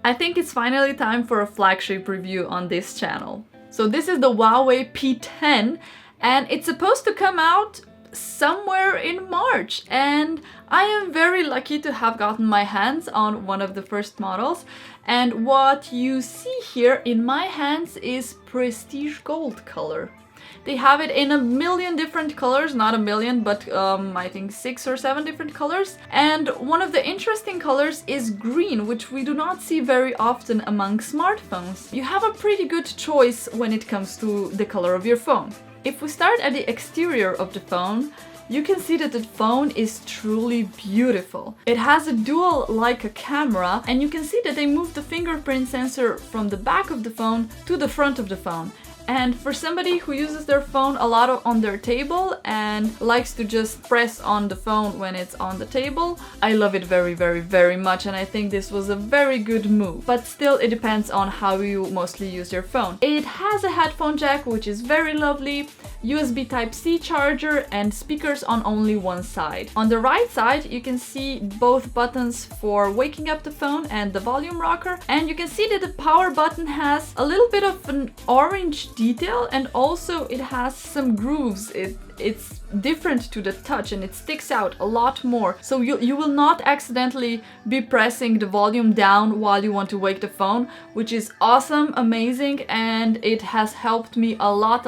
I think it's finally time for a flagship review on this channel. So this is the Huawei P10 and it's supposed to come out somewhere in March, and I am very lucky to have gotten my hands on one of the first models. And what you see here in my hands is prestige gold color. They have it in a million different colors, not a million, but I think 6 or 7 different colors. And one of the interesting colors is green, which we do not see very often among smartphones. You have a pretty good choice when it comes to the color of your phone. If we start at the exterior of the phone, you can see that the phone is truly beautiful. It has a dual Leica camera, and you can see that they moved the fingerprint sensor from the back of the phone to the front of the phone. And for somebody who uses their phone a lot on their table and likes to just press on the phone when it's on the table, I love it very, very, very much, and I think this was a very good move. But still, it depends on how you mostly use your phone. It has a headphone jack, which is very lovely, USB Type-C charger, and speakers on only one side. On the right side, you can see both buttons for waking up the phone and the volume rocker, and you can see that the power button has a little bit of an orange detail, and also it has some grooves. It's different to the touch and it sticks out a lot more. So you will not accidentally be pressing the volume down while you want to wake the phone, which is awesome, amazing, and it has helped me a lot.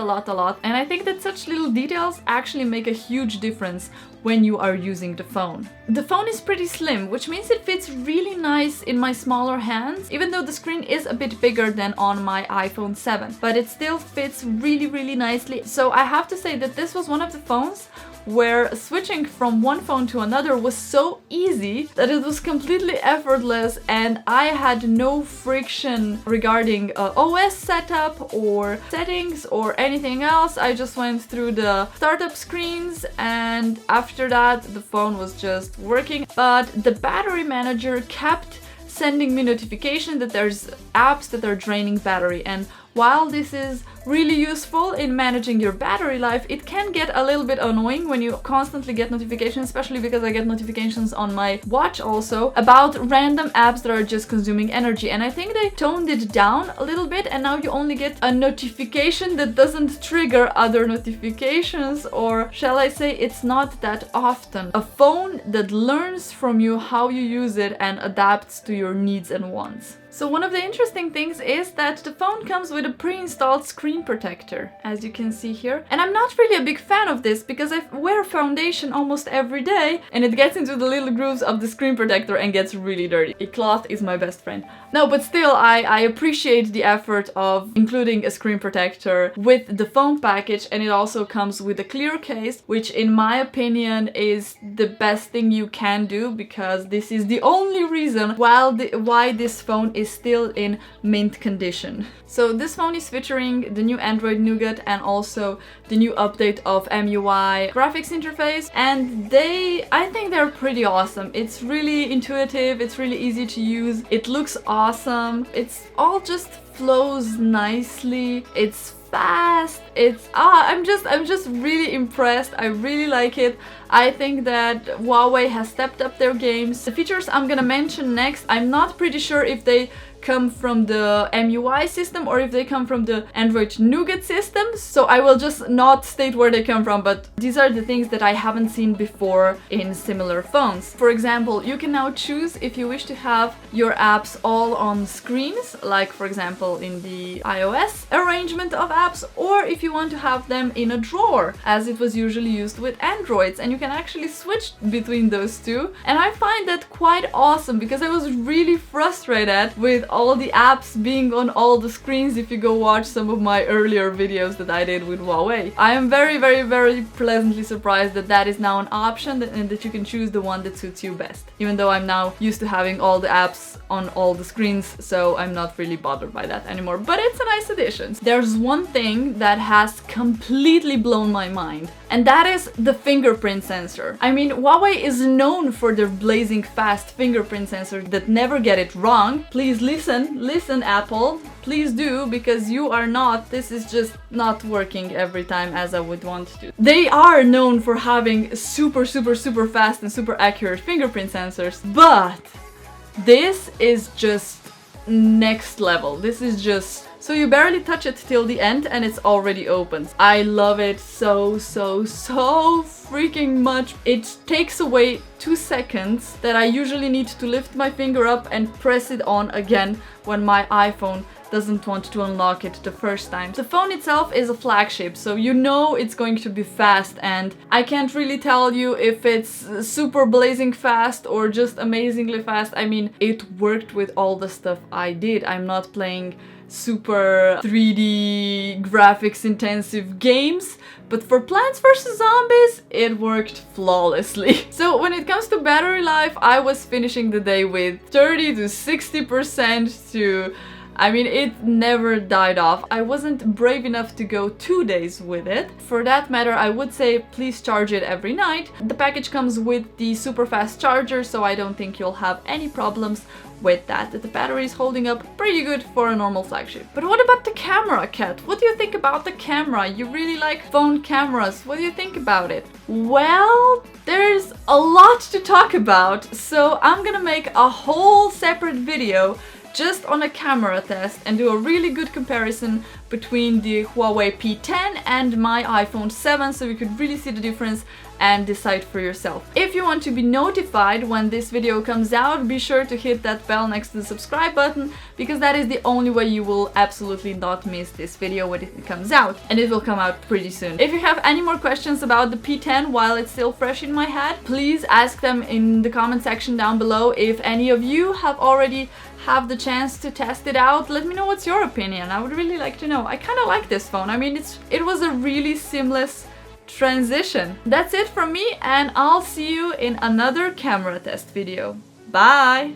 And I think that such little details actually make a huge difference when you are using the phone. The phone is pretty slim, which means it fits really nice in my smaller hands, even though the screen is a bit bigger than on my iPhone 7, but it still fits really nicely. So I have to say that this was one of the phones where switching from one phone to another was so easy that it was completely effortless, and I had no friction regarding OS setup or settings or anything else. I just went through the startup screens, and after that the phone was just working. But the battery manager kept sending me notification that there's apps that are draining battery, and while this is really useful in managing your battery life, it can get a little bit annoying when you constantly get notifications, especially because I get notifications on my watch also about random apps that are just consuming energy. And I think they toned it down a little bit, and now you only get a notification that doesn't trigger other notifications, or shall I say, it's not that often. A phone that learns from you how you use it and adapts to your needs and wants. So one of the interesting things is that the phone comes with a pre-installed screen protector, as you can see here. And I'm not really a big fan of this because I wear foundation almost every day and it gets into the little grooves of the screen protector and gets really dirty. A cloth is my best friend. No, but still, I appreciate the effort of including a screen protector with the phone package, and it also comes with a clear case, which in my opinion is the best thing you can do, because this is the only reason why this phone is still in mint condition. So this phone is featuring the new Android Nougat and also the new update of MUI graphics interface, and I think they're pretty awesome. It's really intuitive, it's really easy to use, it looks awesome, it's all just flows nicely, it's fast, I'm just really impressed. I really like it. I think that Huawei has stepped up their games. The features I'm gonna mention next, I'm not pretty sure if they come from the MUI system or if they come from the Android Nougat system, so I will just not state where they come from, but these are the things that I haven't seen before in similar phones. For example, you can now choose if you wish to have your apps all on screens, like for example in the iOS arrangement of apps, or if you want to have them in a drawer, as it was usually used with Androids, and you can actually switch between those two. And I find that quite awesome because I was really frustrated with all the apps being on all the screens if you go watch some of my earlier videos that I did with Huawei. I am very pleasantly surprised that that is now an option and that you can choose the one that suits you best. Even though I'm now used to having all the apps on all the screens, so I'm not really bothered by that anymore, but it's a nice addition. There's one thing that has completely blown my mind, and that is the fingerprint sensor. I mean, Huawei is known for their blazing fast fingerprint sensor that never get it wrong. Please listen Apple, please do, because you are not, this is just not working every time as I would want to. They are known for having super fast and super accurate fingerprint sensors, but this is just next level. This is just... So you barely touch it till the end and it's already open. I love it so freaking much. It takes away 2 seconds that I usually need to lift my finger up and press it on again when my iPhone doesn't want to unlock it the first time. The phone itself is a flagship, so you know it's going to be fast, and I can't really tell you if it's super blazing fast or just amazingly fast. I mean, it worked with all the stuff I did. I'm not playing super 3D graphics intensive games, but for Plants vs. Zombies, it worked flawlessly. So when it comes to battery life, I was finishing the day with 30 to 60% to... I mean, it never died off. I wasn't brave enough to go 2 days with it. For that matter, I would say please charge it every night. The package comes with the super fast charger, so I don't think you'll have any problems with that. The battery is holding up pretty good for a normal flagship. But what about the camera, Kat? What do you think about the camera? You really like phone cameras. What do you think about it? Well, there's a lot to talk about, so I'm gonna make a whole separate video just on a camera test and do a really good comparison between the Huawei P10 and my iPhone 7, so you could really see the difference and decide for yourself. If you want to be notified when this video comes out, be sure to hit that bell next to the subscribe button, because that is the only way you will absolutely not miss this video when it comes out, and it will come out pretty soon. If you have any more questions about the P10 while it's still fresh in my head, please ask them in the comment section down below. If any of you have the chance to test it out, let me know what's your opinion. I would really like to know. I kind of like this phone. I mean, it was a really seamless transition. That's it from me, and I'll see you in another camera test video. Bye!